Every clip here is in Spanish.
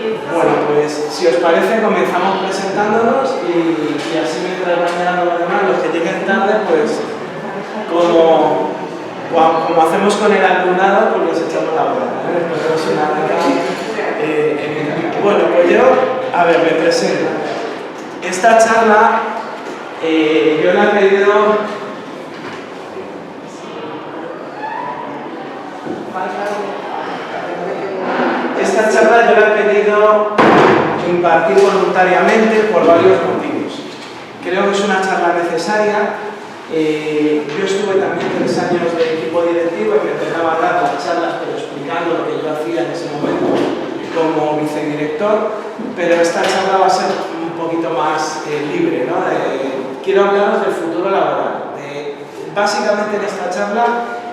Bueno, pues si os parece comenzamos presentándonos y así mientras van llegando los demás, los que lleguen tarde, pues como hacemos con el alumnado, pues los echamos la bola, ¿vale? Bueno, pues yo, a ver, me presento. Esta charla yo la he pedido... Esta charla yo la he pedido impartir voluntariamente por varios motivos. Creo que es una charla necesaria. Yo estuve también 3 años de equipo directivo y me empezaba a dar las charlas, pero explicando lo que yo hacía en ese momento como vicedirector, pero esta charla va a ser un poquito más libre, ¿no? Quiero hablaros del futuro laboral. Básicamente en esta charla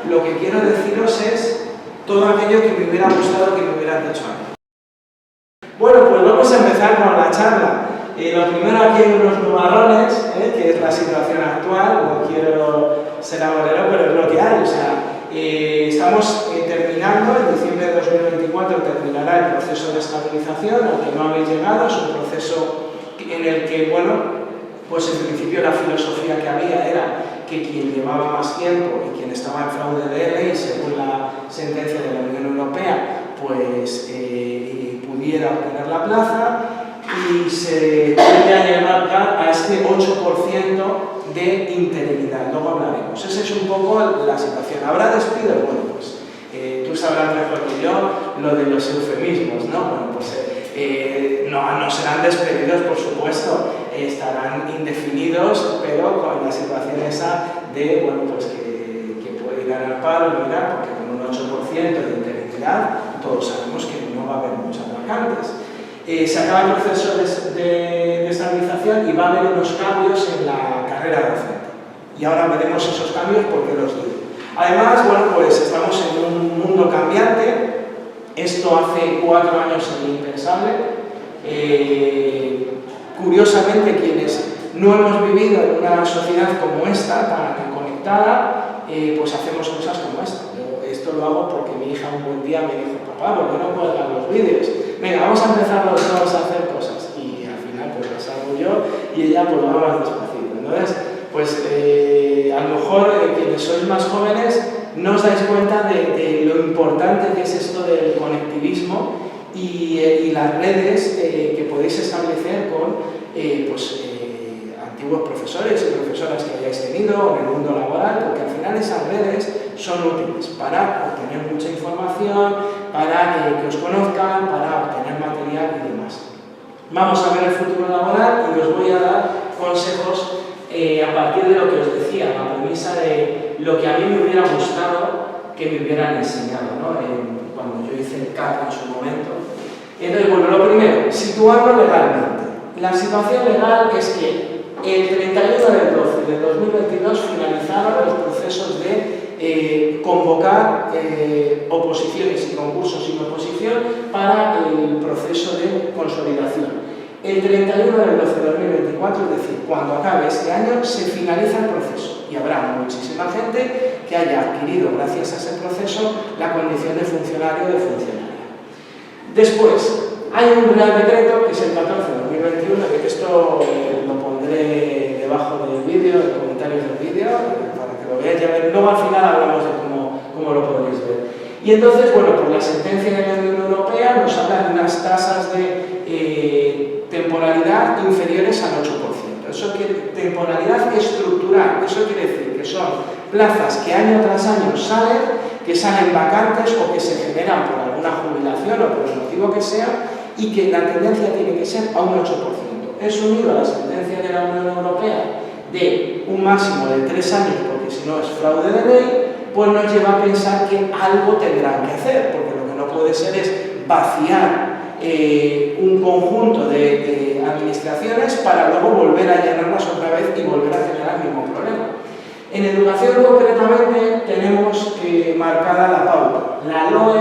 lo que quiero deciros es todo aquello que me hubiera gustado que me hubieran dicho antes. Bueno, pues vamos a empezar con la charla. Lo primero, aquí hay unos nubarrones, que es la situación actual. No quiero ser agorero, pero es lo que hay. O sea, estamos terminando, en diciembre de 2024 terminará el proceso de estabilización, al que no habéis llegado. Es un proceso en el que, bueno, pues en principio la filosofía que había era que quien llevaba más tiempo y quien estaba en fraude de ley, según la sentencia de la Unión Europea, pues pudiera obtener la plaza, y se tiende a llegar a este 8% de interinidad. Luego hablaremos. Esa es un poco la situación. ¿Habrá despidos? Bueno, pues tú sabrás mejor que yo lo de los eufemismos, ¿no? Bueno, pues no serán despedidos, por supuesto, estarán indefinidos, pero con la situación esa de, bueno, pues que puede ir al paro, mira, porque con un 8% de interinidad todos sabemos que no va a haber muchas vacantes. Se acaba el proceso de estabilización y va a haber unos cambios en la carrera docente. Y ahora veremos esos cambios porque los digo. Además, bueno, pues estamos en un mundo cambiante. Esto hace 4 años era impensable. Curiosamente, quienes no hemos vivido en una sociedad como esta, tan conectada, pues hacemos cosas como esta. Yo esto lo hago porque mi hija un buen día me dijo: papá, ¿por qué no cuelgan los vídeos? Venga, vamos a empezar los dos a hacer cosas. Y al final pues las hago yo y ella pues va más despacito. Entonces, pues a lo mejor quienes sois más jóvenes no os dais cuenta de lo importante que es esto del conectivismo y las redes que podéis establecer con antiguos profesores y profesoras que hayáis tenido en el mundo laboral, porque al final esas redes son útiles para obtener mucha información, para que os conozcan, para obtener material y demás. Vamos a ver el futuro laboral y os voy a dar consejos a partir de lo que os decía, la premisa de lo que a mí me hubiera gustado que me hubieran enseñado, ¿no? Cuando yo hice el CAP en su momento. Entonces, bueno, lo primero, situarlo legalmente. La situación legal es que el 31 del 12 de 2022 finalizaron los procesos de convocar oposiciones y concursos sin oposición para el proceso de consolidación. El 31 del 12 de 2024, es decir, cuando acabe este año, se finaliza el proceso y habrá muchísima gente que haya adquirido, gracias a ese proceso, la condición de funcionario o de funcionaria. Después, hay un Real Decreto, que es el 14 de 2021, que esto lo pondré debajo del vídeo, en comentarios del vídeo, para que lo veáis ya ver. Luego al final hablamos de cómo lo podréis ver. Y entonces, bueno, pues la sentencia de la Unión Europea nos habla de unas tasas de temporalidad inferiores al 8%. Eso quiere, temporalidad estructural, eso quiere decir que son plazas que año tras año salen, que salen vacantes o que se generan por alguna jubilación o por el motivo que sea, y que la tendencia tiene que ser a un 8%. Es unido a la sentencia de la Unión Europea de un máximo de 3 años, porque si no es fraude de ley, pues nos lleva a pensar que algo tendrán que hacer, porque lo que no puede ser es vaciar un conjunto de administraciones para luego volver a llenarlas otra vez y volver a generar el mismo problema. En educación concretamente tenemos marcada la pauta. La LOMLOE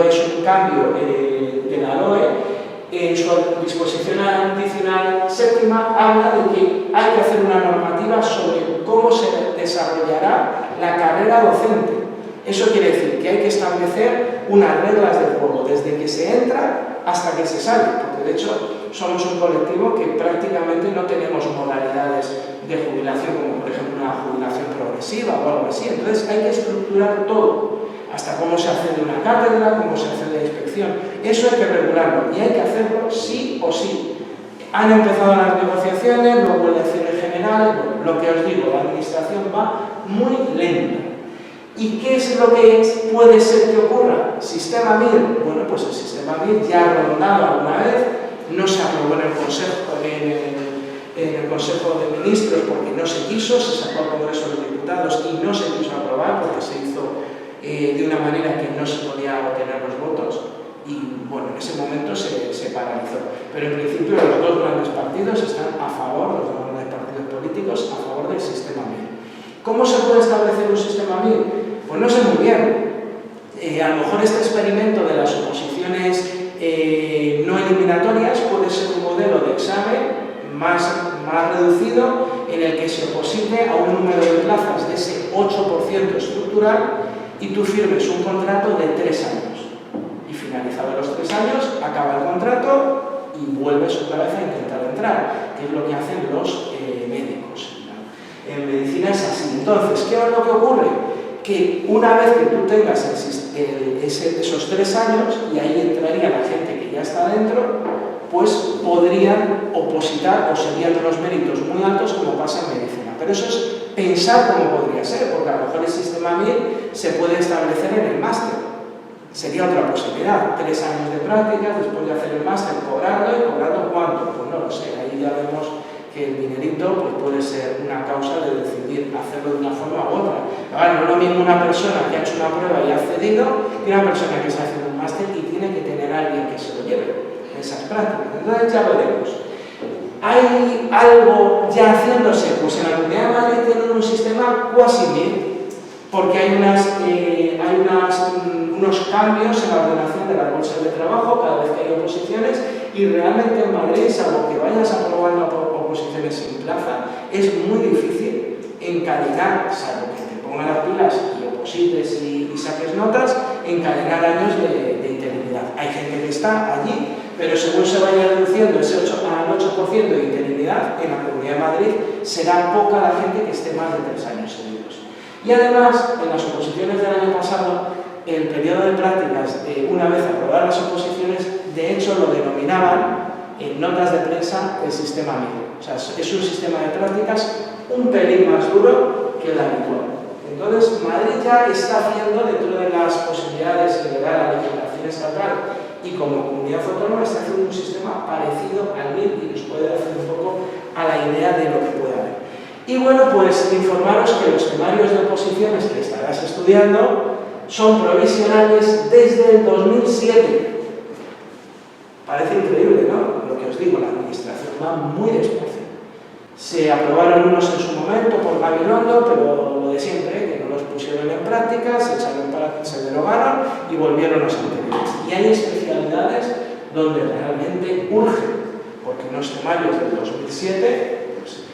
es un cambio de la LOE. En su disposición adicional séptima habla de que hay que hacer una normativa sobre cómo se desarrollará la carrera docente. Eso quiere decir que hay que establecer unas reglas del juego, desde que se entra hasta que se sale, porque de hecho somos un colectivo que prácticamente no tenemos modalidades de jubilación, como por ejemplo una jubilación progresiva o algo así. Entonces hay que estructurar todo, hasta cómo se hace de una cátedra, cómo se hace de la inspección. Eso hay que regularlo y hay que hacerlo sí o sí. Han empezado las negociaciones, luego elecciones generales, bueno, lo que os digo, la administración va muy lenta. ¿Y qué es lo que puede ser que ocurra? ¿Sistema MIR? Bueno, pues el sistema MIR ya ha rondado alguna vez, no se aprobó en el Consejo de Ministros porque no se quiso, se sacó al Congreso de los Diputados y no se quiso aprobar porque se hizo de una manera que no se podía obtener los votos y bueno, en ese momento se paralizó. Pero en principio los dos grandes partidos están a favor, los dos grandes partidos políticos, a favor del sistema MIR. ¿Cómo se puede establecer un sistema MIR? Pues no sé muy bien. A lo mejor este experimento de las oposiciones no eliminatorias puede ser un modelo de examen más reducido en el que se oposite a un número de plazas de ese 8% estructural y tú firmes un contrato de 3 años. Y finalizados los 3 años, acaba el contrato y vuelves otra vez a intentar entrar, que es lo que hacen los médicos. En medicina es así. Entonces, ¿qué es lo que ocurre? Que una vez que tú tengas esos 3 años, y ahí entraría la gente que ya está dentro, pues podrían opositar o serían unos méritos muy altos como pasa en medicina. Pero eso es pensar cómo podría ser, porque a lo mejor el sistema MIR se puede establecer en el máster. Sería otra posibilidad, 3 años de prácticas, después de hacer el máster, cobrarlo, y cobrarlo ¿cuánto? Pues no lo sé, ahí ya vemos que el dinerito pues, puede ser una causa de decidir hacerlo de una forma u otra. Ahora, no es lo mismo una persona que ha hecho una prueba y ha cedido que una persona que está haciendo un máster y tiene que tener a alguien que se lo lleve en esas prácticas. Entonces ya veremos. ¿Hay algo ya haciéndose? Pues en la Comunidad de Madrid tienen un sistema cuasi MIR, porque hay unos cambios en la ordenación de las bolsas de trabajo cada vez que hay oposiciones y realmente en Madrid, salvo que vayas aprobando oposiciones sin plaza, es muy difícil encadenar, salvo que te pongan las pilas y oposites y saques notas, encadenar años de interinidad. Hay gente que está allí, pero según se vaya reduciendo ese 8% de interinidad, en la Comunidad de Madrid será poca la gente que esté más de 3 años seguidos. Y además, en las oposiciones del año pasado, el periodo de prácticas, una vez aprobadas las oposiciones, de hecho lo denominaban en notas de prensa el sistema MIR. O sea, es un sistema de prácticas un pelín más duro que el habitual. Entonces, Madrid ya está haciendo, dentro de las posibilidades que le da la legislación estatal y como comunidad autónoma, está haciendo un sistema parecido al MIR y nos puede hacer un poco a la idea de lo que puede haber. Y bueno, pues informaros que los temarios de oposiciones que estarás estudiando son provisionales desde el 2007. Parece increíble, ¿no? Lo que os digo, la administración va muy despacio. Se aprobaron unos en su momento por Gabilondo, pero lo de siempre, que no los pusieron en práctica, se derogaron y volvieron los anteriores. Y hay especialidades donde realmente urgen, porque en los temarios del 2007, pues,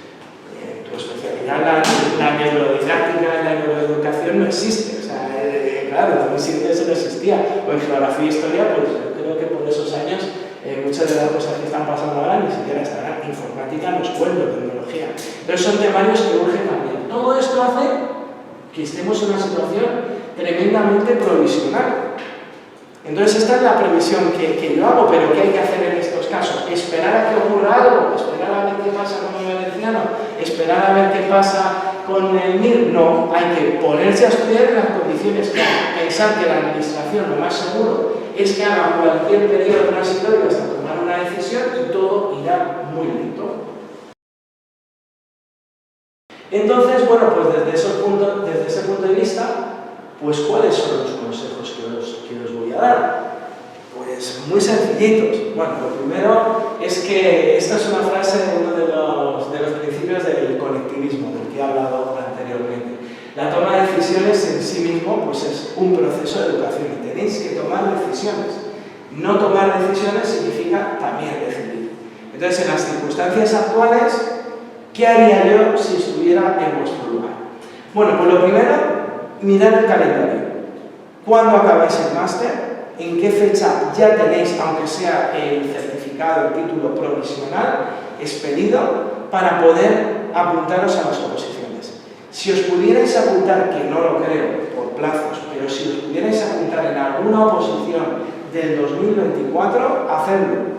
tu especialidad, la neurodidáctica, la neuroeducación no existe. O sea, claro, en 2007 eso no existía. O en geografía e historia, pues yo creo que por esos años muchas de las cosas que están pasando ahora ni siquiera estarán. Informática no es cuento, tecnología. Entonces son temarios que urgen también. Todo esto hace que estemos en una situación tremendamente provisional. Entonces esta es la previsión que yo hago, pero ¿qué hay que hacer en estos casos? ¿Esperar a que ocurra algo? ¿Esperar a ver qué pasa con el valenciano? ¿Esperar a ver qué pasa con el MIR? No, hay que ponerse a estudiar en las condiciones que hay. Pensar que la administración lo más seguro es que haga cualquier periodo transitorio hasta tomar una decisión y todo irá muy lento. Entonces, bueno, pues desde ese punto de vista, pues ¿cuáles son los consejos que os voy a dar? Pues muy sencillitos. Bueno, lo primero es que esta es una frase de uno de los principios del colectivismo, del que he hablado anteriormente. La toma de decisiones en sí mismo pues es un proceso de educación y tenéis que tomar decisiones. No tomar decisiones significa también decidir. Entonces, en las circunstancias actuales, ¿qué haría yo si estuviera en vuestro lugar? Bueno, pues lo primero, mirad el calendario. cuándo acabáis el máster, en qué fecha ya tenéis, aunque sea el certificado, el título provisional expedido, para poder apuntaros a las oposiciones. Si os pudierais apuntar, que no lo creo por plazos, pero si os pudierais apuntar en alguna oposición del 2024, hacedlo.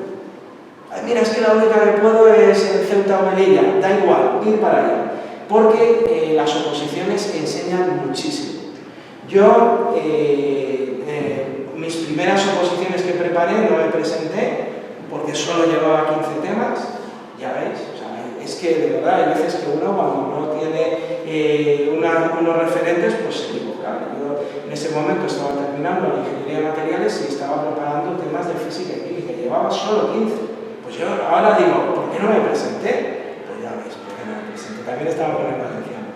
Ay, mira, es que la única que puedo es en Ceuta o Melilla, da igual, ir para allá, porque las oposiciones enseñan muchísimo. Yo, mis primeras oposiciones que preparé no me presenté porque solo llevaba 15 temas, ya veis, o sea, es que de verdad hay veces que uno cuando no tiene unos referentes pues se equivoca. Yo en ese momento estaba terminando la ingeniería de materiales y estaba preparando temas de física y química, llevaba solo 15. Pues yo ahora digo, ¿por qué no me presenté? Pues ya veis, ¿por qué no me presenté? También estaba con el valenciano.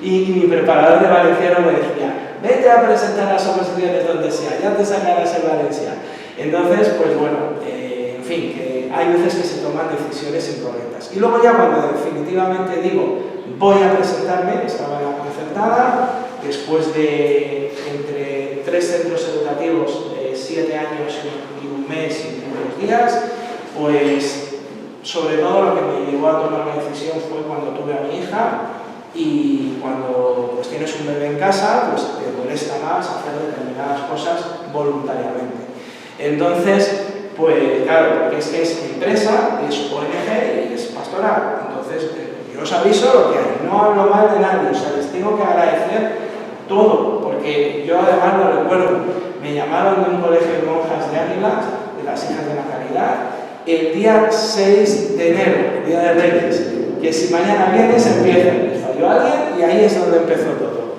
Y mi preparador de valenciano me decía, vete a presentar las oposiciones donde sea, ya te sacarás el Valencia. Entonces, pues bueno, en fin, que hay veces que se toman decisiones incorrectas. Y luego ya cuando definitivamente digo, voy a presentarme, estaba en la concertada, después de entre 3 centros educativos, 7 años y un mes y unos días, pues sobre todo lo que me llevó a tomar la decisión fue cuando tuve a mi hija y cuando pues, tienes un bebé en casa, pues te molesta más hacer determinadas cosas voluntariamente. Entonces, pues claro, porque es que es empresa, es ONG y es pastoral. Entonces, yo os aviso lo que hay, no hablo mal de nadie, o sea, les tengo que agradecer todo, porque yo además lo recuerdo, me llamaron de un colegio de monjas de Águilas, de las Hijas de la Caridad, el día 6 de enero, el día de Reyes, que si mañana vienes empieza, les falló alguien y ahí es donde empezó todo.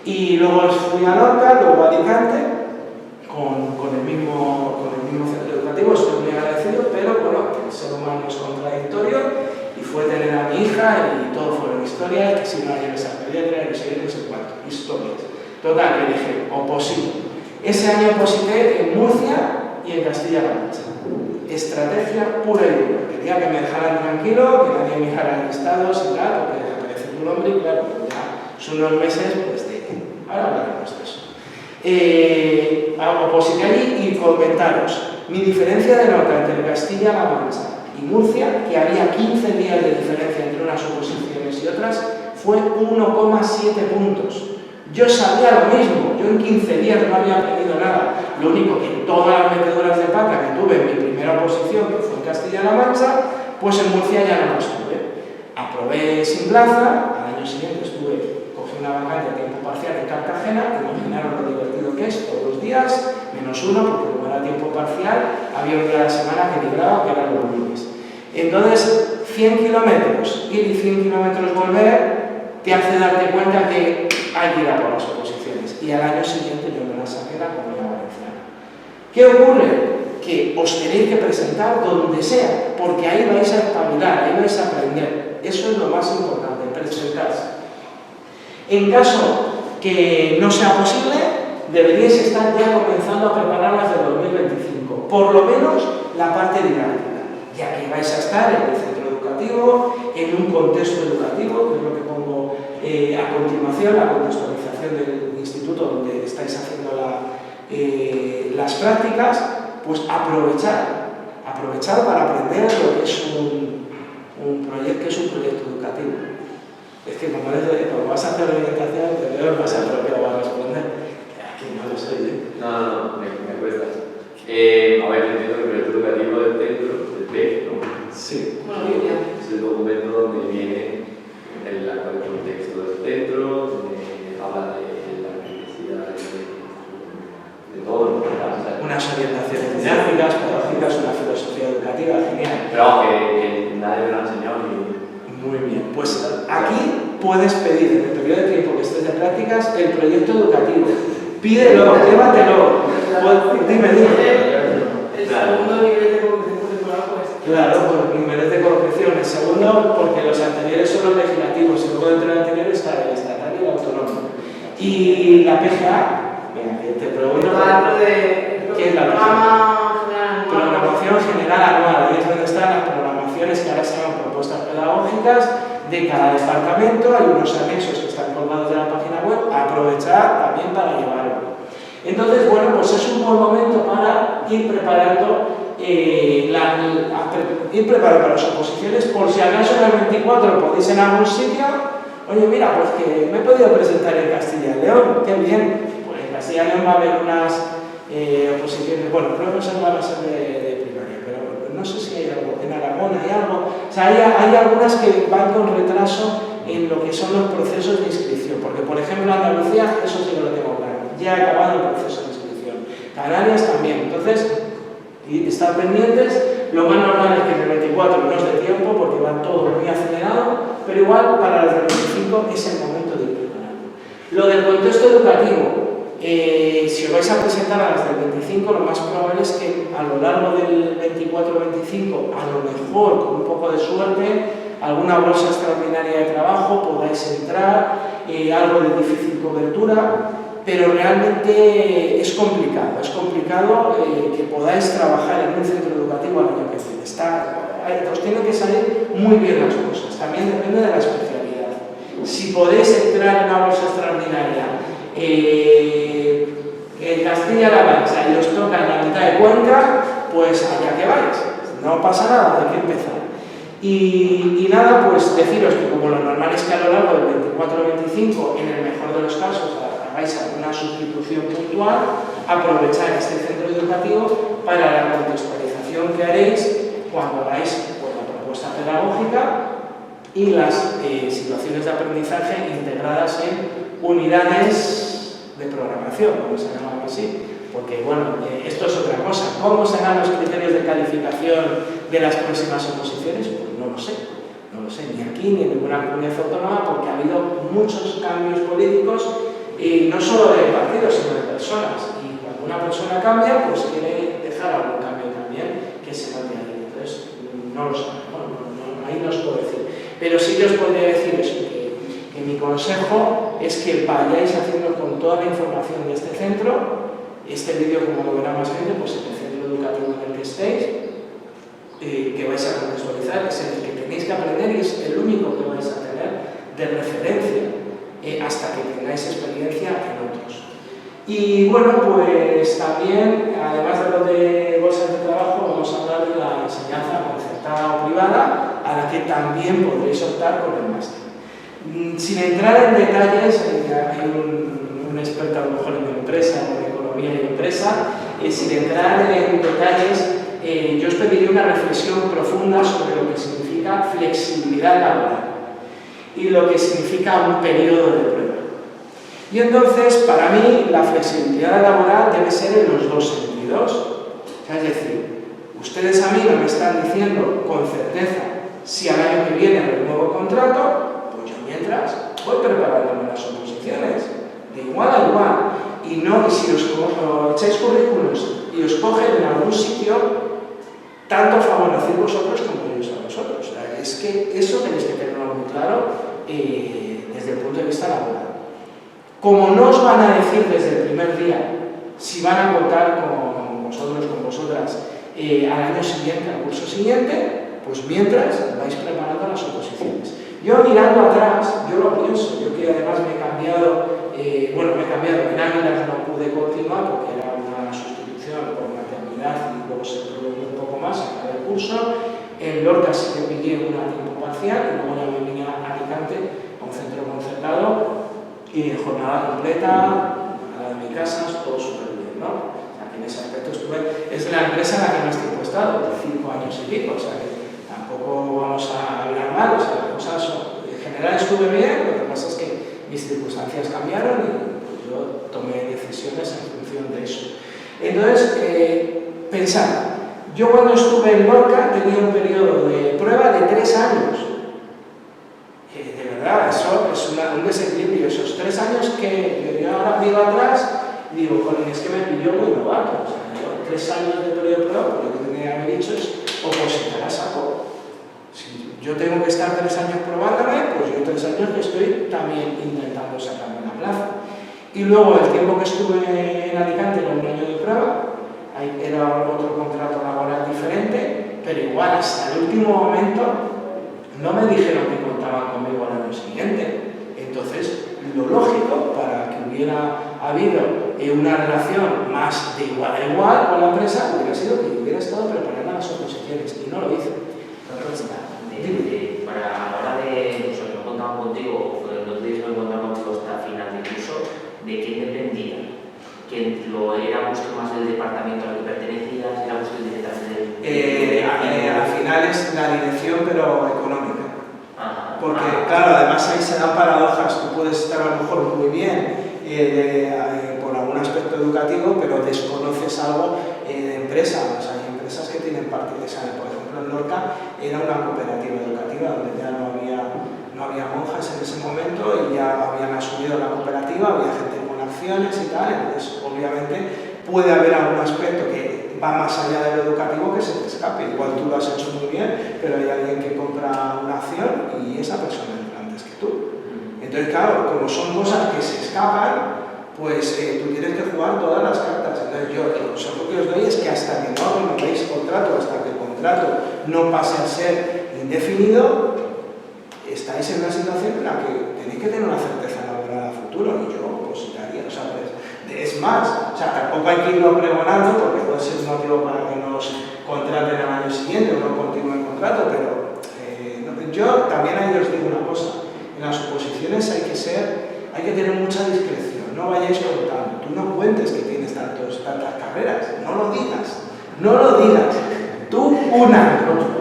Y luego fui a Lorca, luego a Alicante, con el mismo centro educativo, estoy muy agradecido, pero bueno, el ser humano es contradictorio y fue tener a mi hija y todo fueron historias, que si no hay esa pediatra, no sé qué, no sé cuánto, historias. Total, que dije, oposito. Ese año oposité en Murcia y en Castilla-La Mancha. Estrategia pura y dura. Quería que me dejaran tranquilo, que nadie me dejara listados y tal, porque aparece tu nombre y claro, ya son unos meses, pues ahora hablaremos de eso. Oposité allí y comentaros mi diferencia de nota entre Castilla-La Mancha y Murcia, que había 15 días de diferencia entre unas oposiciones y otras, fue 1,7 puntos. Yo sabía lo mismo, yo en 15 días no había aprendido nada. Lo único que todas las meteduras de pata que tuve en mi primera oposición, que fue en Castilla-La Mancha, pues en Murcia ya no las tuve. Aprobé sin plaza, al año siguiente cogí una vacante a tiempo parcial en Cartagena, imaginaros lo divertido que es, todos los días, menos uno, porque como era tiempo parcial, había un día a la semana que libraba, que eran los lunes. Entonces, 100 kilómetros, ir y 100 kilómetros volver, te hace darte cuenta que hay que ir a por las oposiciones. Y al año siguiente yo me la saqué la Comunidad Valenciana. ¿Qué ocurre? Que os tenéis que presentar donde sea, porque ahí vais a espabilar, ahí vais a aprender. Eso es lo más importante, presentarse. En caso que no sea posible, deberíais estar ya comenzando a prepararlas de 2025, por lo menos la parte didáctica, ya que vais a estar en el centro educativo, en un contexto educativo, que es lo que pongo a continuación, la contextualización del instituto donde estáis haciendo las prácticas, pues aprovechar para aprender lo que es un proyecto educativo. Es que como vas a hacer orientación, te veo más apropiado a responder. Aquí no lo soy, No, me cuesta. A ver, entiendo que el proyecto educativo del centro, del PEC, ¿no? Sí. Es el documento donde viene el actual contexto del centro, donde habla de la necesidad de todo, ¿no? Unas orientaciones didácticas, pedagógicas, una filosofía educativa, genial. Pero que nadie me lo ha enseñado ni... Muy bien, pues aquí puedes pedir en el periodo de tiempo que estés de prácticas el proyecto educativo. Pídelo, llévatelo. Dime. El segundo nivel de corrección curricular, pues. Claro, por niveles de corrección. El segundo, porque los anteriores son los legislativos, y luego dentro del anterior está el estatal y el autonómico. Y la PGA, venga, te pregunto. ¿Qué es la PGA? Programación general anual. Ahí es donde están las programaciones que ahora se llaman propuestas pedagógicas de cada departamento. Hay unos anexos que están colgados de la página web, aprovechar también para llevarlo. Entonces, bueno, pues es un buen momento para ir preparando las oposiciones, por si acaso en el 24 podéis en algún sitio. Oye, mira, pues que me he podido presentar en Castilla y León, qué bien. Pues en Castilla y León va a haber unas oposiciones, bueno, creo que esas van a ser de primaria, pero no sé si hay algo, en Aragón hay algo. O sea, hay algunas que van con retraso en lo que son los procesos de inscripción, porque por ejemplo Andalucía, eso sí que lo tengo claro, ya ha acabado el proceso de inscripción. Canarias también, entonces, y estar pendientes. Lo más normal es que en el 24 no es de tiempo porque va todo muy acelerado, pero igual para el 25 es el momento de ir preparando. Lo del contexto educativo, si os vais a presentar a las del 25, lo más probable es que a lo largo del 24-25, a lo mejor con un poco de suerte, alguna bolsa extraordinaria de trabajo podáis entrar, algo de difícil cobertura, pero realmente es complicado que podáis trabajar en un centro educativo al año que viene. Os tienen que salir muy bien las cosas, también depende de la especialidad. Si podéis entrar en una bolsa extraordinaria en Castilla-La Mancha y os toca en la mitad de Cuenca, pues allá que vais, no pasa nada, hay que empezar. Y nada, pues deciros que como lo normal es que a lo largo del 24-25, en el mejor de los casos, hagáis alguna sustitución puntual, aprovechar este centro educativo para la contextualización que haréis cuando hagáis pues, la propuesta pedagógica y las situaciones de aprendizaje integradas en unidades de programación, vamos a llamarlo así. Porque, bueno, esto es otra cosa. ¿Cómo serán los criterios de calificación de las próximas oposiciones? Pues no lo sé. No lo sé, ni aquí ni en ninguna comunidad autónoma, porque ha habido muchos cambios políticos, y no solo de partidos, sino de personas. Y cuando una persona cambia, pues quiere dejar algún cambio también que se note ahí. Entonces, no lo sé. Ahí no os puedo decir. Pero sí que os podría decir eso, que mi consejo es que vayáis haciendo con toda la información de este centro. Este vídeo, como lo verá más gente, pues en el centro educativo en el que estéis, que vais a contextualizar, es el que tenéis que aprender y es el único que vais a tener de referencia hasta que tengáis experiencia en otros. Y bueno, pues también, además de lo de bolsas de trabajo, vamos a hablar de la enseñanza concertada o privada, a la que también podréis optar con el máster. Sin entrar en detalles, hay un experto a lo mejor en empresa, y empresa, sin entrar en detalles, yo os pediría una reflexión profunda sobre lo que significa flexibilidad laboral y lo que significa un periodo de prueba. Y entonces, para mí, la flexibilidad laboral debe ser en los dos sentidos. O sea, es decir, ustedes a mí no me están diciendo con certeza si al año que viene renuevo contrato, pues yo mientras voy preparándome las oposiciones, de igual a igual. Y si os echáis currículos y os cogen en algún sitio, tanto favorecer vosotros como ellos a vosotros. O sea, es que eso tenéis que tenerlo muy claro desde el punto de vista laboral. Como no os van a decir desde el primer día si van a contar con vosotros, con vosotras, al año siguiente, al curso siguiente, pues mientras vais preparando las oposiciones. Yo mirando atrás, yo lo pienso, yo que además me he cambiado, en Águilas no pude continuar porque era una sustitución por maternidad y luego se prolongó un poco más a cada curso. En Lorca sí que pillé un tiempo parcial y luego ya me vine a Alicante, a un centro concertado, y jornada completa, a la de mi casa, todo súper bien, ¿no? O sea, que en ese aspecto estuve, es la empresa en la que más tiempo he estado, 5 años y pico, o sea que tampoco vamos a hablar mal, o sea, las cosas en general estuve bien, lo que pasa es que mis circunstancias cambiaron y pues, yo tomé decisiones en función de eso. Entonces, pensad, yo cuando estuve en Lorca tenía un periodo de prueba de 3 años. De verdad, eso es un desequilibrio. Esos 3 años que yo ahora miro atrás, digo, es que me pilló muy novato. O sea, yo 3 años de periodo de prueba, pues lo que tenía que haber dicho es opositar a saco. Si yo tengo que estar 3 años probándome, pues yo 3 años que estoy también intentando sacarme la plaza. Y luego el tiempo que estuve en Alicante era un año de prueba, ahí era otro contrato laboral diferente, pero igual hasta el último momento no me dijeron que contaban conmigo al año siguiente. Entonces, lo lógico para que hubiera habido una relación más de igual a igual con la empresa, hubiera sido que hubiera estado preparando las oposiciones y no lo hizo. Para a la hora de, pues, no contaban contigo, no te dices que contaban contigo hasta final de curso, ¿de quién dependía? ¿Que era búsqueda más del departamento al que pertenecías? ¿Era búsqueda directamente del...? Al final es la dirección, pero económica. Porque, Ah. claro, además ahí se dan paradojas. Tú puedes estar a lo mejor muy bien por algún aspecto educativo, pero desconoces algo de empresa. O sea, hay empresas que tienen partidas. Por ejemplo, en Lorca era una cooperativa educativa donde ya no había monjas en ese momento y ya habían asumido la cooperativa, había gente con acciones y tal. Entonces, obviamente, puede haber algún aspecto que va más allá de lo educativo que se te escape. Igual tú lo has hecho muy bien, pero hay alguien que compra una acción y esa persona entra antes que tú. Entonces, claro, como son cosas que se escapan, pues tú tienes que jugar todas las cartas. Entonces, yo el consejo que os doy es que hasta que no renovéis contrato, hasta que el contrato no pase a ser indefinido, estáis en una situación en la que tenéis que tener una certeza laboral a futuro. Y yo opositaría, o sea, pues, es más, o sea, tampoco hay que irlo pregonando porque puede ser un motivo para que nos contraten al año siguiente o no continúe el contrato, pero yo también ahí os digo una cosa. En las oposiciones hay que tener mucha discreción, no vayáis contando, tú no cuentes que tienes tantas carreras, no lo digas, tú una,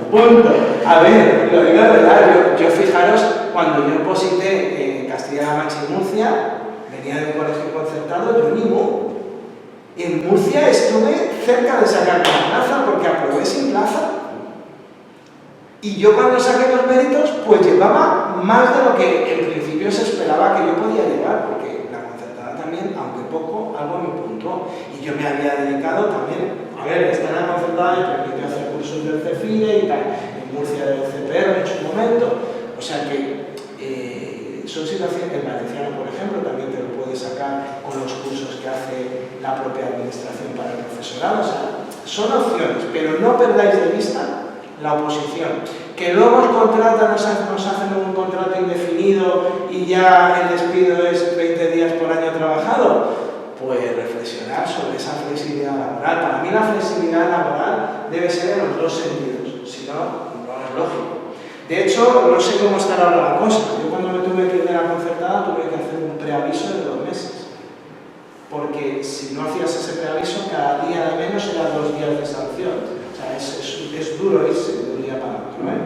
punto. A ver, lo digo de verdad, yo fijaros, cuando yo oposité en Castilla-La Mancha y Murcia, venía de un colegio concertado, yo ni modo. En Murcia estuve cerca de sacar la plaza porque aprobé sin plaza. Y yo cuando saqué los méritos, pues llevaba más de lo que en principio se esperaba que yo podía llevar, porque la concertada también, aunque poco, algo me puntuó. Y yo me había dedicado también, a ver, estar en la concertada me permitió hacer cursos del CEFIDE y tal, en Murcia del CPR en su momento. O sea que son situaciones que en Valenciano, por ejemplo, también te lo puedes sacar con los cursos que hace la propia administración para el profesorado. O sea, son opciones, pero no perdáis de vista la oposición. Que luego os contratan, nos hacen un contrato indefinido y ya el despido es 20 días por año trabajado, pues reflexionar sobre esa flexibilidad laboral. Para mí la flexibilidad laboral debe ser en los dos sentidos, si no, no es lógico. De hecho, no sé cómo estará ahora la cosa. Yo cuando me tuve que ir de la concertada tuve que hacer un preaviso de 2 meses. Porque si no hacías ese preaviso, cada día de menos eran 2 días de sanción. O sea, es duro irse de un día para otro, ¿eh?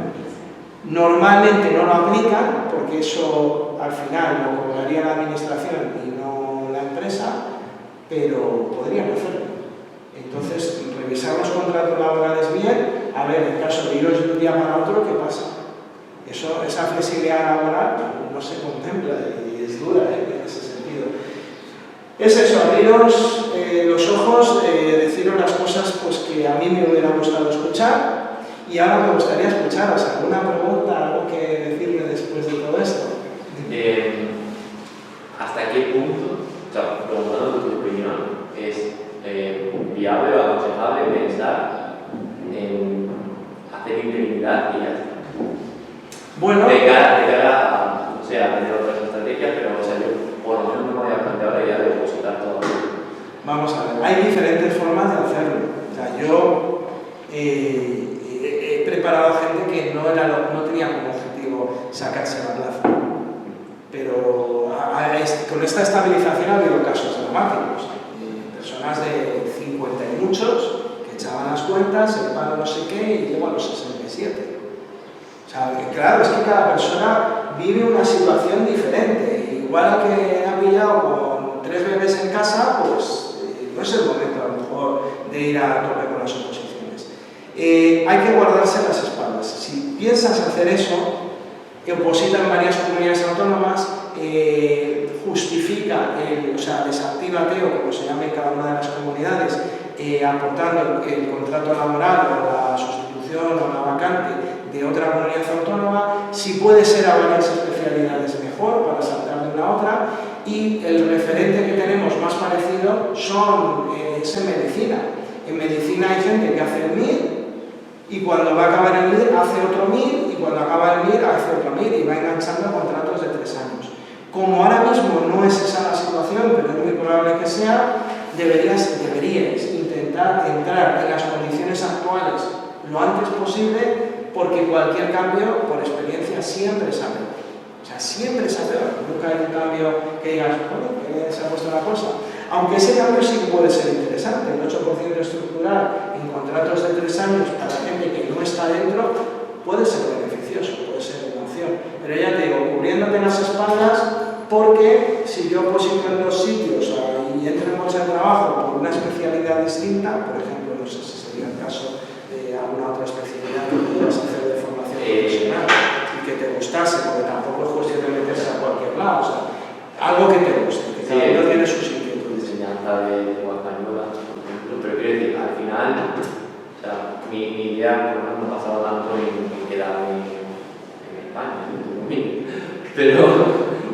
Normalmente no lo aplican porque eso al final lo cobraría la administración y no la empresa, pero podrían hacerlo. Entonces, revisar los contratos laborales bien, a ver, en caso de iros de un día para otro, ¿qué pasa? Esa flexibilidad laboral no se contempla y es dura, en ese sentido. Es eso, abriros los ojos, deciros las cosas pues, que a mí me hubiera gustado escuchar. Y ahora me gustaría escucharos. ¿Alguna pregunta, algo que decirme después de todo esto? ¿Hasta qué punto, o sea, preguntando tu opinión, es viable o aconsejable pensar en hacer interinidad y ya está? Bueno, de cara a, o sea, tener otras estrategias, pero o sea, yo por lo menos no me voy a plantear la idea de opositar todo. Vamos a ver, hay diferentes formas de hacerlo. O sea, yo he preparado a gente que no tenía como objetivo sacarse la plaza. Pero con esta estabilización ha habido casos dramáticos. Personas de 50 y muchos que echaban las cuentas, el paro no sé qué, y llego a los 67. O sea, claro, es que cada persona vive una situación diferente. Igual a que ha pillado con 3 bebés en casa, pues no es el momento a lo mejor de ir a tope con las oposiciones. Hay que guardarse las espaldas. Si piensas hacer eso, oposita en varias comunidades autónomas, justifica, o sea, desactívate o como se llame cada una de las comunidades, aportando el contrato laboral o la sustitución o la vacante de otra comunidad autónoma, si puede ser a varias especialidades mejor para saltar de una a otra, y el referente que tenemos más parecido es en medicina. En medicina hay gente que hace el MIR y cuando va a acabar el MIR hace otro MIR y cuando acaba el MIR hace otro MIR y va enganchando contratos de 3 años. Como ahora mismo no es esa la situación, pero es muy probable que sea, deberíais intentar entrar en las condiciones actuales lo antes posible, porque cualquier cambio, por experiencia, siempre es a peor. O sea, siempre es a peor. Nunca hay un cambio que digas, bueno, que se ha puesto la cosa. Aunque ese cambio sí que puede ser interesante. El 8% estructural en contratos de 3 años para gente que no está dentro puede ser beneficioso, puede ser una opción. Pero ya te digo, cubriéndote las espaldas, porque si yo posito en 2 sitios y entro en bolsa de trabajo por una especialidad distinta, por ejemplo, no sé si sería el caso de alguna otra especialidad que pudieras hacer de formación profesional y que te gustase, porque tampoco es cuestión de meterse a cualquier lado, o sea, algo que te guste, que cada uno tiene sus inquietudes. Enseñanza de lengua española, por ejemplo, pero quiero decir, al final, o sea, mi idea no pasaba tanto en quedarme en España, pero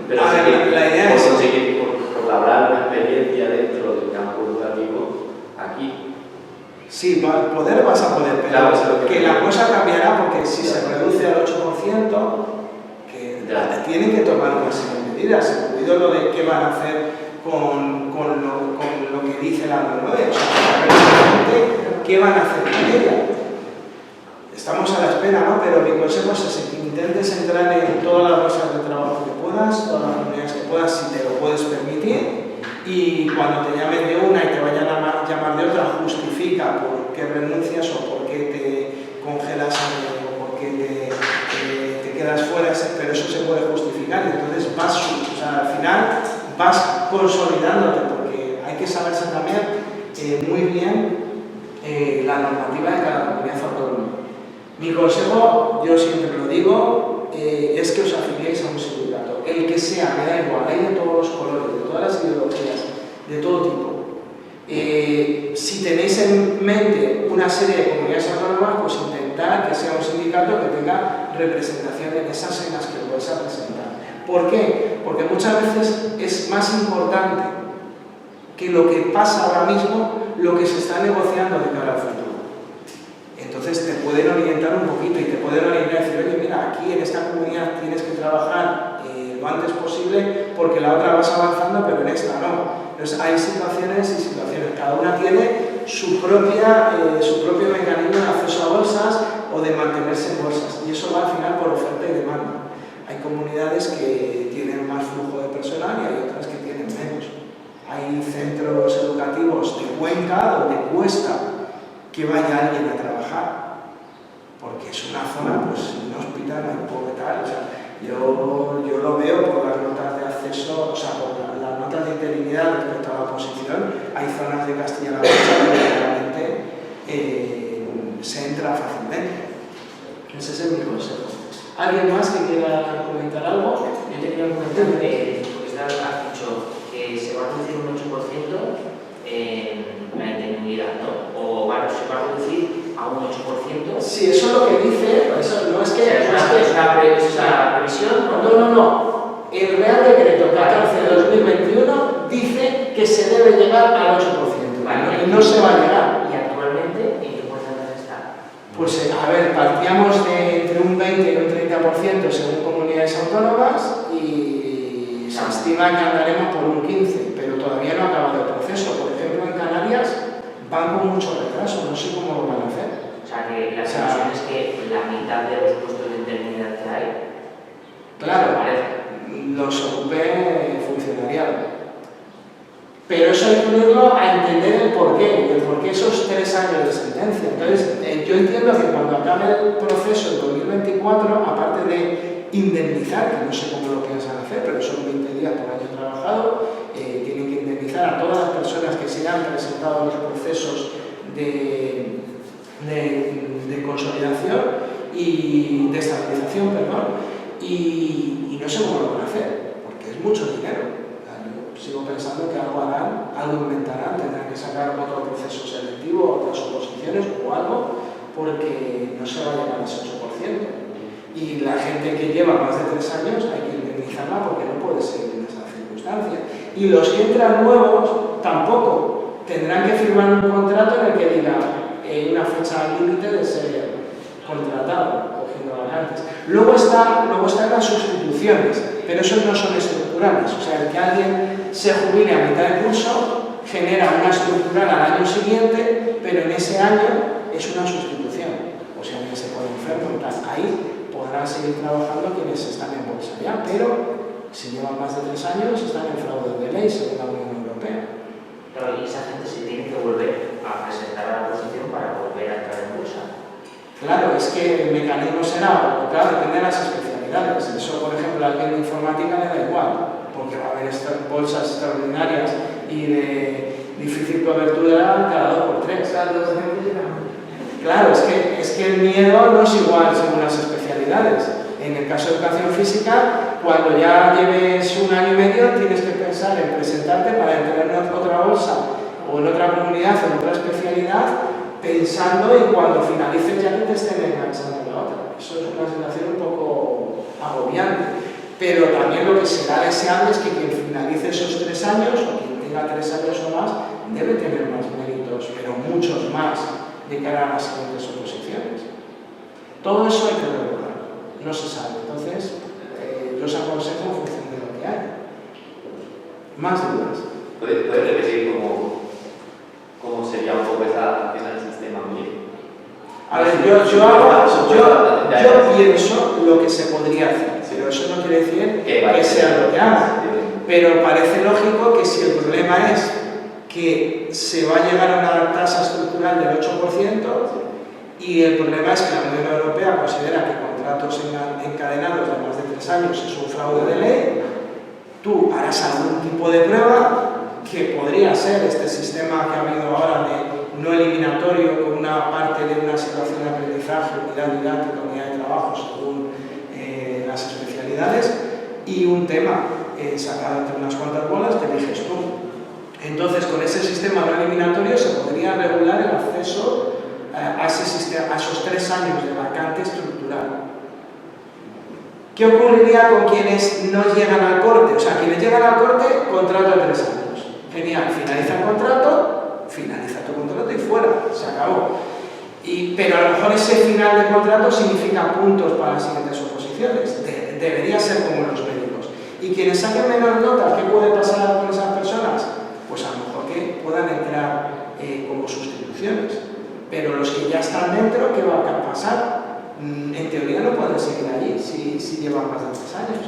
a ver, la idea es conseguir por labrar una experiencia dentro del campo educativo aquí. Sí, poder vas a poder, pero claro, que la cosa cambiará porque si se reduce al 8%, que tienen que tomar una serie de medidas, incluido lo de qué van a hacer con lo que dice la norma, o sea, qué van a hacer con ella. Estamos a la espera, ¿no? Pero mi consejo es ese, que intentes entrar en todas las bolsas de trabajo que puedas, todas las comunidades que puedas, si te lo puedes permitir, y cuando te llamen de una y te vayan a llamar de otra, justifica por qué renuncias o por qué te congelas o por qué te quedas fuera, pero eso se puede justificar y entonces al final vas consolidándote, porque hay que saberse también muy bien la normativa de cada comunidad autónoma. Mi consejo, yo siempre lo digo, es que os afiliéis a un sindicato, el que sea, me da igual, hay de todos los colores, de todas las ideologías, de todo tipo. Si tenéis en mente una serie de comunidades autónomas, pues intentad que sea un sindicato que tenga representación en esas en las que os vais a presentar. ¿Por qué? Porque muchas veces es más importante que lo que pasa ahora mismo, lo que se está negociando de cara al futuro. Entonces te pueden orientar un poquito y te pueden orientar y decir, oye, mira, aquí en esta comunidad tienes que trabajar lo antes posible porque la otra vas avanzando, pero en esta no. Entonces hay situaciones y situaciones, cada una tiene su propio mecanismo de acceso a bolsas o de mantenerse en bolsas, y eso va al final por oferta y demanda. Hay comunidades que tienen más flujo de personal y hay otras que tienen menos. Hay centros educativos de Cuenca donde cuesta que vaya alguien a trabajar, porque es una zona, pues, inhóspita, no hay poco tal, o sea, yo lo veo por las notas de acceso, o sea, por las notas de interinidad respecto a la oposición. Hay zonas de Castilla-La Mancha donde realmente se entra fácilmente. Ese es mi consejo. ¿Alguien más que quiera comentar algo? Yo te quería comentar, porque has dicho que se va a reducir un 8% la interinidad, ¿no? O bueno, se va a reducir a un 8%. Sí, eso es lo que dice, eso no es que... ¿Es una previsión? No. El Real Decreto 14 de 2021 dice que se debe llegar al 8%. Vale, y no se va a llegar. ¿Y actualmente en qué porcentaje está? Pues a ver, partíamos de entre un 20 y un 30% según comunidades autónomas y se estima que andaremos por un 15%, pero todavía no ha acabado el proceso. Por ejemplo, en Canarias van con mucho retraso, no sé cómo lo van a hacer. O sea, que la solución es que la mitad de los puestos de interinidad que hay, claro, los ocupe funcionariado. Pero eso hay que unirlo a entender el porqué, y el porqué esos 3 años de sentencia. Entonces, yo entiendo que cuando acabe el proceso en 2024, aparte de indemnizar, que no sé cómo lo piensan hacer, pero son 20 días por año trabajado, tienen que indemnizar a todas las personas que se han presentado en los procesos de consolidación y de estabilización, y no sé cómo lo van a hacer, porque es mucho dinero. Sigo pensando que algo harán, algo inventarán, tendrán que sacar otro proceso selectivo, otras oposiciones o algo, porque no se va a llegar a ese 8%. Y la gente que lleva más de 3 años hay que indemnizarla porque no puede seguir en esa circunstancia. Y los que entran nuevos tampoco tendrán que firmar un contrato en el que diga una fecha límite de ser contratado, cogiendo variantes. Luego están las sustituciones, pero eso no son estructuras. estructurales. O sea, el que alguien se jubile a mitad de curso genera una estructural al año siguiente, pero en ese año es una sustitución. O sea, alguien se pone enfermo y tal. Ahí podrán seguir trabajando quienes están en bolsa ya, pero si llevan más de 3 años están en fraude de ley según la Unión Europea. Claro, y esa gente se tiene que volver a presentar a la oposición para volver a entrar en bolsa. Claro, es que el mecanismo será, claro, depende de las especialidades. Eso, por ejemplo, a alguien de informática le da igual, porque va a haber estas bolsas extraordinarias y de difícil cobertura cada 2 por 3. Claro, es que el miedo no es igual según las especialidades. En el caso de educación física, cuando ya lleves 1 año y medio, tienes que pensar en presentarte para entrar en otra bolsa o en otra comunidad o en otra especialidad, pensando en cuando finalices ya que te estén enganchando en la otra. Eso es una situación un poco agobiante. Pero también lo que será deseable es que quien finalice esos 3 años, o quien tenga 3 años o más, debe tener más méritos, pero muchos más, de cara a las siguientes oposiciones. Todo eso hay que regular, no se sabe. Entonces, yo os aconsejo en función de lo que hay. Más dudas. ¿Puedes repetir cómo sería un poco ese sistema mío? A ver, yo pienso lo que se podría hacer, pero eso no quiere decir que sea lo que haga. Pero parece lógico que si el problema es que se va a llegar a una tasa estructural del 8% y el problema es que la Unión Europea considera que contratos encadenados de más de 3 años es un fraude de ley, tú harás algún tipo de prueba que podría ser este sistema que ha habido ahora de no eliminatorio con una parte de una situación de aprendizaje, unidad didáctica, unidad de trabajo según las especialidades y un tema sacado entre unas cuantas bolas que eliges tú. Entonces, con ese sistema no eliminatorio se podría regular el acceso a esos 3 años de vacante estructural. ¿Qué ocurriría con quienes no llegan al corte? O sea, quienes llegan al corte, contrato de 3 años. Genial, finaliza el contrato, finaliza tu contrato y fuera, se acabó. Pero a lo mejor ese final de contrato significa puntos para las siguientes oposiciones. Debería ser como los médicos. Y quienes saquen menos notas, ¿qué puede pasar con esas personas? Pues a lo mejor que puedan entrar como sustituciones. Pero los que ya están dentro, ¿qué va a pasar? En teoría no pueden seguir allí si llevan más de 3 años.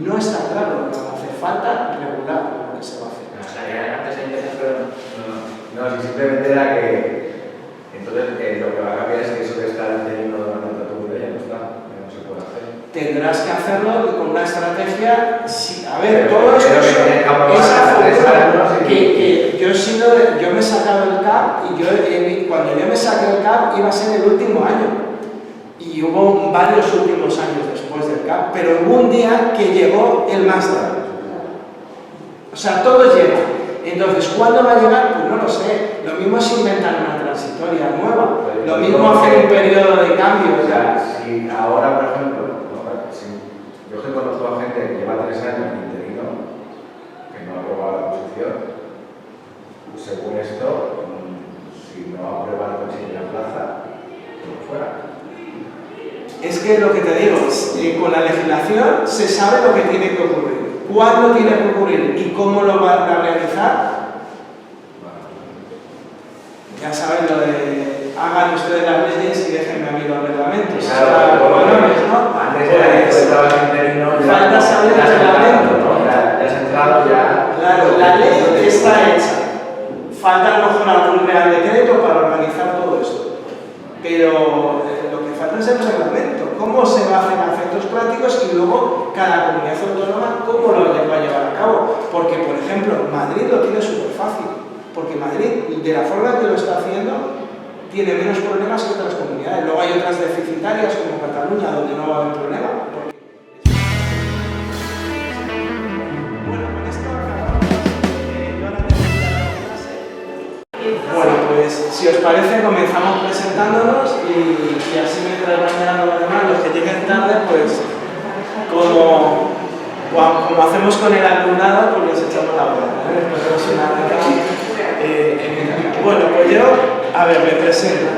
No está claro lo que va a hacer falta regular lo que se va a hacer. No, si simplemente era que entonces lo que va a cambiar es que eso de estar teniendo una nota tuya ya no está, ya no se puede hacer. Tendrás que hacerlo con una estrategia. Sí, a ver, Pero, todo esto que yo me he sacado el CAP y cuando yo me saqué el CAP iba a ser el último año. Y hubo varios últimos años después del CAP, pero hubo un día que llegó el máster. O sea, todo llega. Entonces, ¿cuándo va a llegar? Pues no lo sé. Lo mismo es inventar una transitoria nueva. Lo mismo hacer un periodo de cambio. O sea, si ahora, por ejemplo, yo que conozco a gente que lleva 3 años de interino, que no ha aprobado la posición, según esto, si no aprueba el consejo de la plaza, fuera. Es que lo que te digo, con la legislación se sabe lo que tiene que ocurrir. ¿Cuándo tiene que ocurrir y cómo lo van a realizar? Ya saben lo de hagan ustedes las leyes y déjenme a mí los reglamentos. Claro, ¿no? Antes era que estaba interino. Falta saber el reglamento. Ya has entrado, ya. Claro, la ley está hecha. Falta a lo mejor algún real decreto para organizar todo esto. Pero lo que falta es el reglamento. ¿Cómo se va a hacer a efectos prácticos y luego cada comunidad autónoma cómo lo va a llevar a cabo? Porque, por ejemplo, Madrid lo tiene súper fácil. Porque Madrid, de la forma que lo está haciendo, tiene menos problemas que otras comunidades. Luego hay otras deficitarias como Cataluña donde no va a haber problema. Bueno, pues si os parece comenzamos presentándonos y así mientras van llegando los demás, los que lleguen tarde, pues como hacemos con el alumnado, pues les echamos la bola. Bueno, pues yo, a ver, me presento.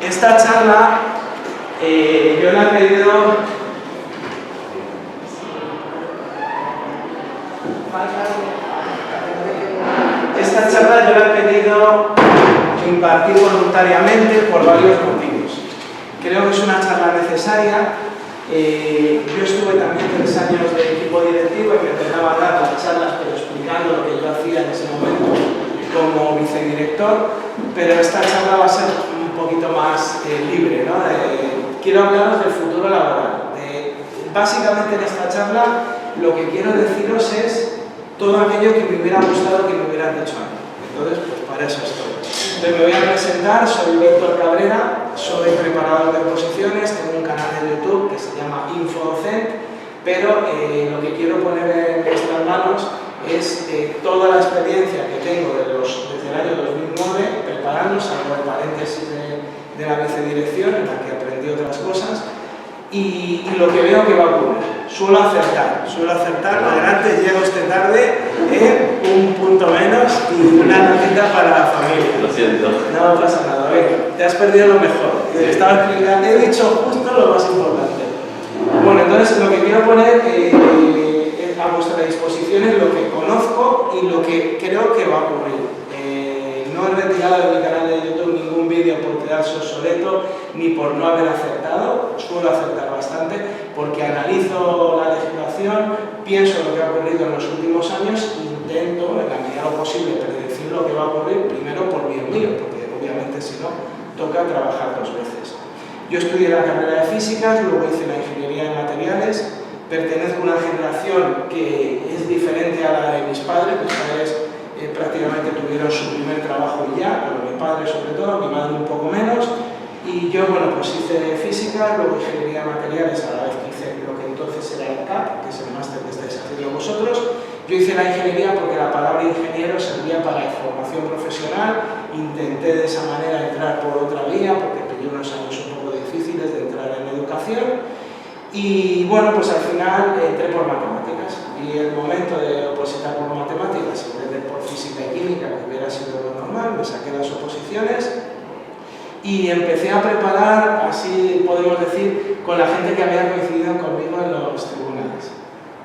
Esta charla yo la he pedido... Esta charla yo la he pedido impartir voluntariamente por varios motivos. Creo que es una charla necesaria. Yo estuve también 3 años de equipo directivo y me tocaba dar las charlas, pero explicando lo que yo hacía en ese momento como vicedirector, pero esta charla va a ser un poquito más libre, ¿no? Quiero hablaros del futuro laboral. Básicamente en esta charla lo que quiero deciros es todo aquello que me hubiera gustado que me hubieran dicho a mí. Entonces, pues para eso estoy. Entonces me voy a presentar, soy Víctor Cabrera, soy preparador de oposiciones, tengo un canal de YouTube que se llama Infodocent, pero lo que quiero poner en vuestras manos es toda la experiencia que tengo desde el año 2009 preparando, salvo el paréntesis de la vicedirección en la que aprendí otras cosas, y lo que veo que va a ocurrir. Suelo acertar, adelante llego tarde, un punto menos y una notita para la familia. Lo siento. No pasa nada, venga, te has perdido lo mejor. Estaba explicando, he dicho justo lo más importante. Bueno, entonces lo que quiero poner a vuestra disposición es lo que conozco y lo que creo que va a ocurrir. No he retirado de mi canal de YouTube ningún vídeo por quedarse obsoleto ni por no haber acertado. Suelo acertar bastante porque analizo la legislación, pienso lo que ha ocurrido en los últimos años e intento, en la medida de lo posible, predecir lo que va a ocurrir, primero por bien mío, porque obviamente si no, toca trabajar 2 veces. Yo estudié la carrera de físicas, luego hice la ingeniería de materiales, pertenezco a una generación que es diferente a la de mis padres. Mis padres prácticamente tuvieron su primer trabajo y ya, pero mi padre sobre todo, mi madre un poco menos, y yo, bueno, pues hice física, luego ingeniería de materiales, a la vez que hice lo que entonces era el CAP, que es el máster que estáis haciendo vosotros. Yo hice la ingeniería porque la palabra ingeniero servía para formación profesional, intenté de esa manera entrar por otra vía, porque tenía unos años un poco difíciles de entrar en educación, y bueno, pues al final entré por matemáticas, y el momento de opositar por matemáticas, en vez de por física y química, que hubiera sido lo normal, me saqué las oposiciones y empecé a preparar, así podemos decir, con la gente que había coincidido conmigo en los tribunales.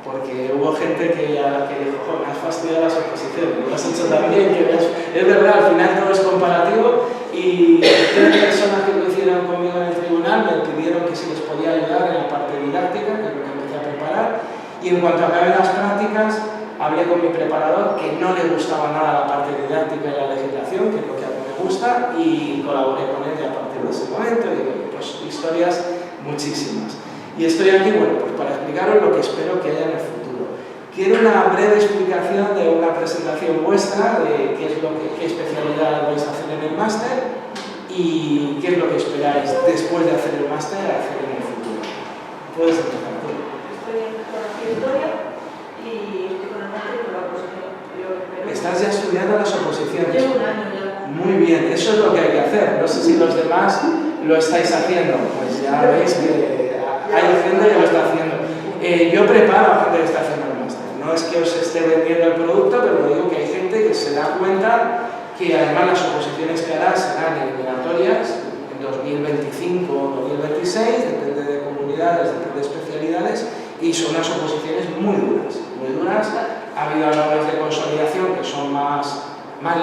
Porque hubo gente que dijo, jo, me has fastidiado las oposiciones, lo has hecho también, es verdad, al final todo es comparativo, y 3 personas que coincidieron conmigo en el tribunal me pidieron que si les podía ayudar en la parte didáctica, que es lo que empecé a preparar, y en cuanto acabé las prácticas, hablé con mi preparador, que no le gustaba nada la parte didáctica y la legislación, que es lo que a mí me gusta, y colaboré con él a partir de ese momento, y pues historias muchísimas. Y estoy aquí, bueno, pues para explicaros lo que espero que haya en el futuro. Quiero una breve explicación de una presentación vuestra, de qué especialidad vais a hacer en el máster y qué es lo que esperáis después de hacer el máster a hacer en el futuro. Puedes empezar tú. Estoy en historia y estoy con el máster y con la oposición. Estás ya estudiando las oposiciones. Llevo 1 año ya. Muy bien, eso es lo que hay que hacer. No sé si los demás lo estáis haciendo. Pues ya veis que hay gente que lo está haciendo. Yo preparo a gente que está haciendo el máster. No es que os esté vendiendo el producto, pero digo que hay gente que se da cuenta que además las oposiciones que hará serán eliminatorias en 2025 o 2026, depende de comunidades, depende de especialidades, y son unas oposiciones muy duras, muy duras. Ha habido algunas de consolidación que son más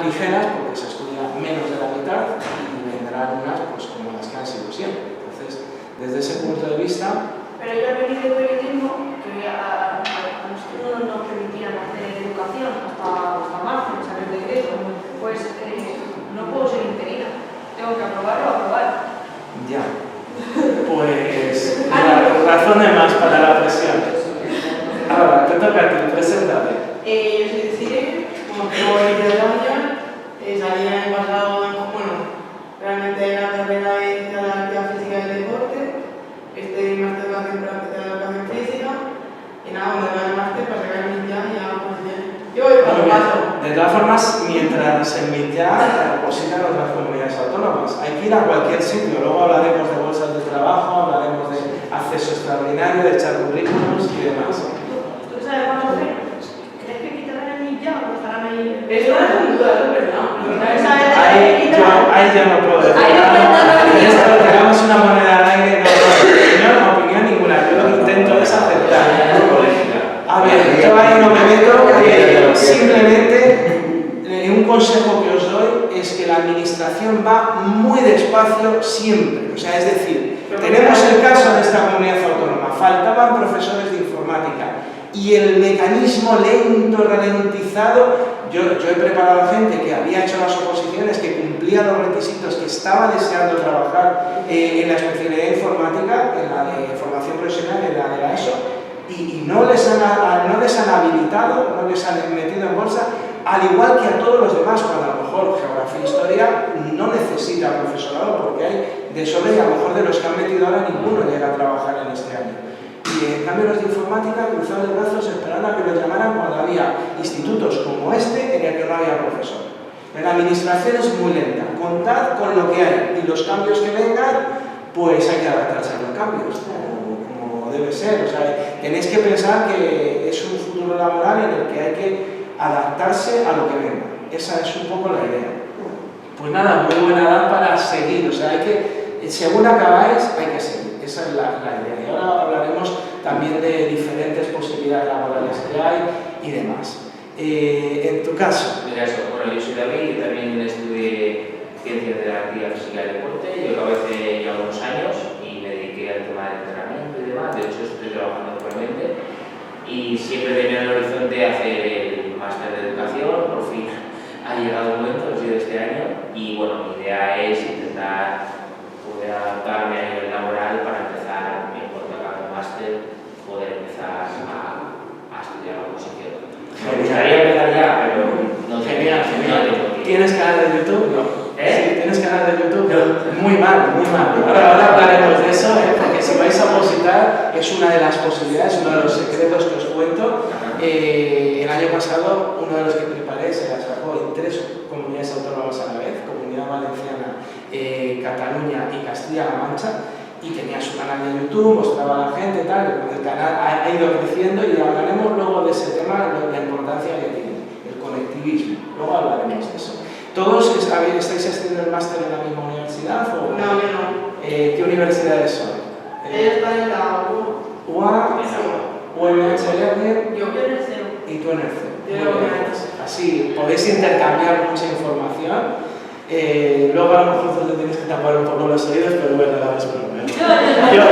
ligeras porque se estudia menos de la mitad, y vendrán unas pues, como las que han sido siempre. Entonces, desde ese punto de vista... Pero yo al venir de periodismo, que a nosotros no nos permitían hacer educación hasta marzo, saber de eso, pues no puedo ser interina. Tengo que aprobar o aprobar. Ya. Pues razones más para la presión. Ahora, te toca a ti, preséntate. Yo soy Cire, como tengo 22 años, salí el año pasado, realmente en la carrera de Ciencia de la Actividad Física y el Deporte, estoy en máster de educación para empezar educación física, y nada, cuando me el máster para sacar el MIT y hago posiciones. Yo voy paso a paso. De todas formas, mientras en MIT positan otras comunidades autónomas, hay que ir a cualquier sitio. Luego hablaremos de bolsas de trabajo, hablaremos de acceso extraordinario, de echar currículums y demás. ¿Tú sabes cuándo hacer? ¿Crees que quitarán el MIT ya o dejarán ahí? Eso no es un duda, es verdad. Ahí ya no puedo decir nada. Esto, tengamos una moneda al aire, no, opinión ninguna. Yo lo que intento es aceptar. A ver, yo ahí no me meto. simplemente un consejo que os doy es que la administración va muy despacio siempre. O sea, es decir, tenemos el caso de esta comunidad autónoma, faltaban profesores de informática y el mecanismo lento, ralentizado. Yo he preparado gente que había hecho las oposiciones, que cumplía los requisitos, que estaba deseando trabajar en la especialidad de informática, en la de formación profesional, en la de la ESO, y no les han habilitado, no les han metido en bolsa, al igual que a todos los demás, cuando a lo mejor geografía e historia no necesita profesorado porque hay de sobra, y a lo mejor de los que han metido ahora ninguno llega a trabajar en este año. Y en cambio los de informática cruzaron los brazos esperando a que los llamaran cuando había institutos como este en el que no había profesor. La administración es muy lenta, contad con lo que hay y los cambios que vengan, pues hay que adaptarse a los cambios, como debe ser. O sea, tenéis que pensar que es un futuro laboral en el que hay que adaptarse a lo que venga. Esa es un poco la idea. Pues nada, muy buena edad para seguir, o sea, hay que, según acabáis, hay que seguir. Esa es la idea. Y ahora hablaremos también de diferentes posibilidades laborales que hay y demás. En tu caso. Mira eso, bueno, yo soy David, yo también estudié Ciencias de la Actividad Física y Deporte, yo acabé hace ya unos años y me dediqué al tema del entrenamiento y demás, de hecho estoy trabajando actualmente y siempre tenía en el horizonte hacer el máster de educación, por fin ha llegado el momento, ha sido este año y bueno, mi idea es intentar poder adaptarme a nivel laboral para empezar, en cuanto acabe el máster, poder empezar a estudiar la oposición. Me gustaría empezar ya, pero no sé. Genial. ¿Tienes canal de YouTube? No. Sí, ¿tienes canal de YouTube? No. Muy mal. Ahora hablaremos de eso, porque si vais a opositar es una de las posibilidades, uno de los secretos que os cuento. El año pasado, uno de los que preparé se la sacó en 3 comunidades autónomas a la vez, Comunidad Valenciana, Cataluña y Castilla-La Mancha, y tenía su canal de YouTube, mostraba a la gente, tal. El canal ha ido creciendo y hablaremos luego de ese tema, la importancia que tiene, el conectivismo. Luego hablaremos de eso. ¿Todos estáis haciendo el máster en la misma universidad? ¿O? No, yo no. ¿Qué universidades son? Ella está en la UA, UMH Lerner Yo en el cero. y tú en el C. Yo en el C. Así podéis intercambiar mucha información. Luego a lo mejor te tienes que tapar un poco los oídos, pero bueno, la es broma. Yo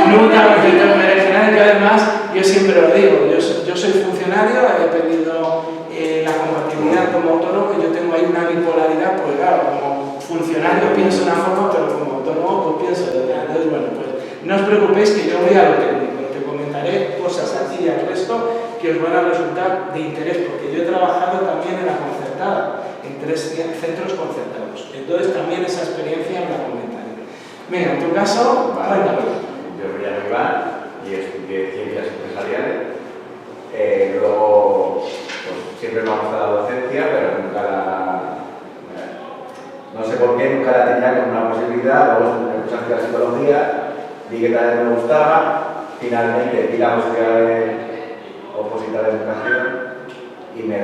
nunca me meto en berenjenales, y además yo siempre lo digo, yo soy funcionario, he pedido la compatibilidad como autónomo y yo tengo ahí una bipolaridad, pues claro, como funcionario pienso de una forma, pero como autónomo pues pienso de otra. Entonces, bueno, pues no os preocupéis que yo voy a lo técnico, te comentaré cosas así y al resto que os van a resultar de interés, porque yo he trabajado también en la concertada, en 3 centros concertados. Entonces también esa experiencia me la comentaré. Mira, en tu caso, cuéntame. Yo me llamo Iván y estudié Ciencias Empresariales. Luego, pues, siempre me ha gustado la docencia, pero nunca no sé por qué, nunca la tenía como una posibilidad. Luego me puse a estudiar psicología, vi que también me gustaba. Finalmente vi la posibilidad de opositar a educación y me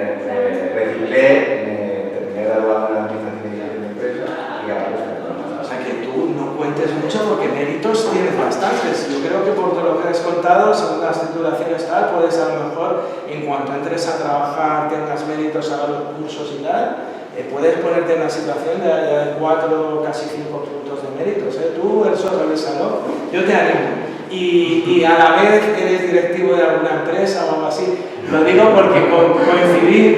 reciclé, me terminé graduando en la administración y dirección de empresa y ahora pues me trabajo. O sea que tú no cuentes mucho porque méritos tienes bastantes. Yo creo que por todo lo que has contado, según las titulaciones tal, puedes a lo mejor, en cuanto entres a trabajar, tengas méritos, hagas los cursos y tal, puedes ponerte en la situación de 4, casi 5 puntos de méritos. Tú eres otro del salón, yo te animo. Y a la vez eres directivo de alguna empresa o algo así. Lo digo porque coincidí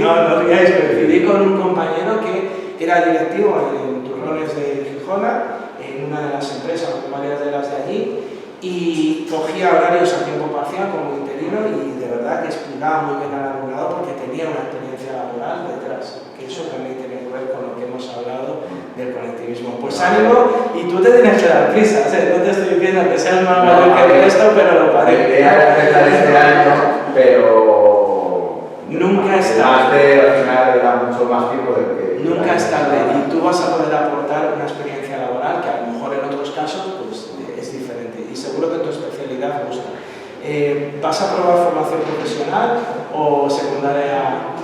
con un compañero que era directivo en Turrones de Gijona, en una de las empresas, o varias de las de allí, y cogía horarios a tiempo parcial como interino y de verdad que explicaba muy bien al alumnado porque tenía una experiencia laboral detrás, que eso también tiene que ver con lo que hemos hablado del conectivismo. Pues ánimo, y tú te tienes que dar prisa, no te estoy diciendo que seas más mayor que el resto, pero lo parece. La idea era empezar este año, pero nunca es tarde. El máster al final era mucho más tiempo del que... Nunca es tarde, y tú vas a poder aportar una experiencia laboral que a lo mejor en otros casos pues, es diferente, y seguro que tu especialidad gusta. ¿Vas a probar formación profesional o secundaria?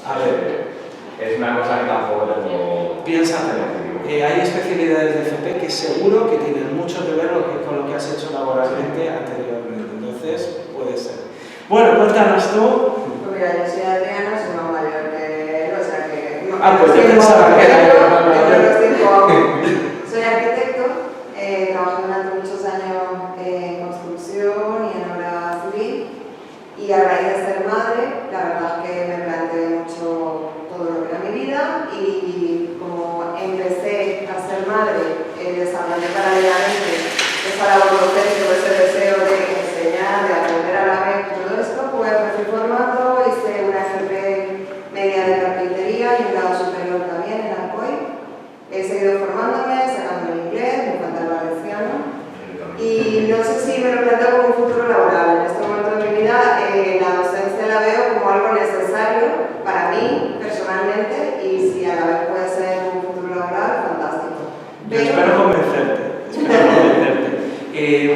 A ver. Es una cosa que tampoco tengo... Piénsatelo. Hay especialidades de FP que seguro que tienen mucho que ver con lo que has hecho laboralmente anteriormente, entonces puede ser. Bueno, cuéntanos tú. Pues mira, yo soy Adriana, soy más mayor que él, o sea que... Pues yo pensaba que era yo no los tengo aún. Soy arquitecto, trabajé durante muchos años en construcción y en obra civil, y a raíz de ser madre, la verdad es que me planteé mucho todo lo que era mi vida, y como empecé a ser madre, desarrollé paralelamente esa labor docente o ese deseo de enseñar, de aprender a la vez todo esto, pues me fui formando, hice una FP media de carpintería y un grado superior también en Alcoy. He seguido formándome, sacando el inglés, me falta el valenciano, y no sé si me lo planteo como un futuro laboral. En este momento de mi vida la docencia la veo como algo necesario para mí personalmente, y si a la vez puede ser un futuro laboral, fantástico. Yo espero convencerte.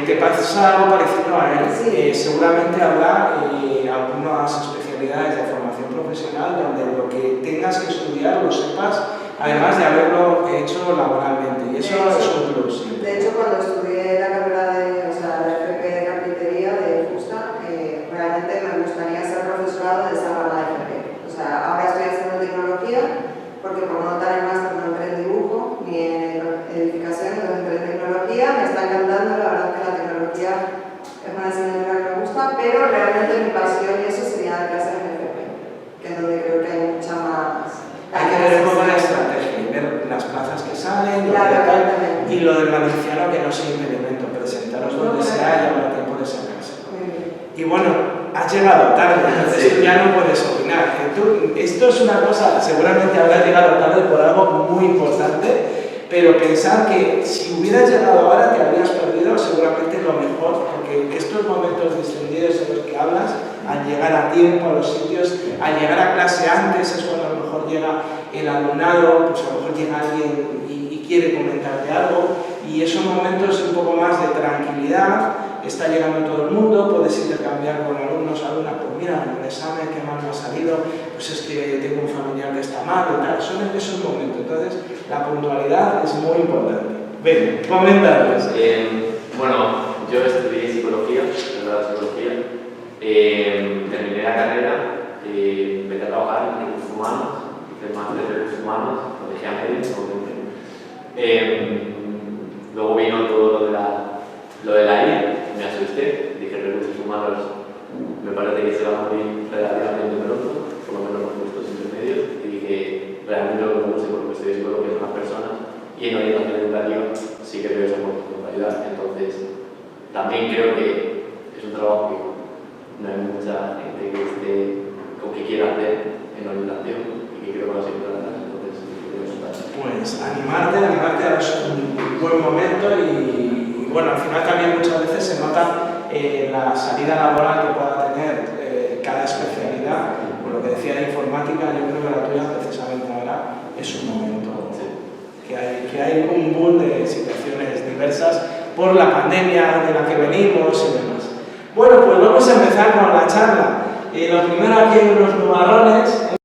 ¿Te pasa algo parecido a él? Sí. Seguramente habrá algunas especialidades de formación profesional donde lo que tengas que estudiar lo sepas, además de haberlo hecho laboralmente, y eso es un plus. De hecho, cuando estudié la carrera la FP de carpintería de Fusta, realmente me gustaría ser profesorado de esa rama de FP. O sea, ahora estoy haciendo tecnología, porque por no dar el máster no entré en dibujo ni en edificación, entonces entré en tecnología. Me está encantando, la verdad que la tecnología es una asignatura que me gusta, pero realmente mi pasión y eso sería dar clases en FP, que es donde creo que hay mucha más... Hay que ver un poco la estrategia y ver las plazas que salen, Claro, y lo del valenciano, que no sea impedimento, presentaros donde sea y habrá tiempo de sacarse. Y bueno, has llegado tarde, entonces tú ya no puedes opinar. Esto es una cosa, seguramente habrás llegado tarde por algo muy importante, pero pensar que si hubieras llegado ahora te habrías perdido seguramente lo mejor, porque estos momentos distendidos en los que hablas, al llegar a tiempo a los sitios, al llegar a clase antes, es cuando a lo mejor llega el alumnado, pues a lo mejor llega alguien y quiere comentarte algo, y esos momentos un poco más de tranquilidad, está llegando todo el mundo, puedes intercambiar con alumnos, alumnas, pues mira, en el examen que mal me ha salido, pues es que tengo un familiar que está mal y tal, son en esos momentos. Entonces, la puntualidad es muy importante. Ven, coméntanos. Bueno, yo estudié psicología, terminé la carrera, empecé a trabajar en recursos humanos, hice el máster de recursos humanos, lo dejé a medias, luego vino todo lo de la IA, me asusté, dije recursos humanos me parece que se va a morir relativamente pronto, por lo menos los puestos intermedios, y dije realmente lo que me gusta porque estoy psicología con las personas, y en orientación educativa sí que veo esa oportunidad. Entonces también creo que es un trabajo que no hay mucha gente que esté o que quiera hacer en orientación, y que creo que va a ser importante. Entonces pues animarte a un buen momento, y bueno, al final también muchas veces se nota la salida laboral que pueda tener cada especialidad. Por lo que decía de informática, yo creo que la tuya precisamente ahora es un momento que hay un boom de situaciones diversas por la pandemia de la que venimos y demás. Bueno, pues vamos a empezar con la charla. Lo primero, aquí hay unos nubarrones.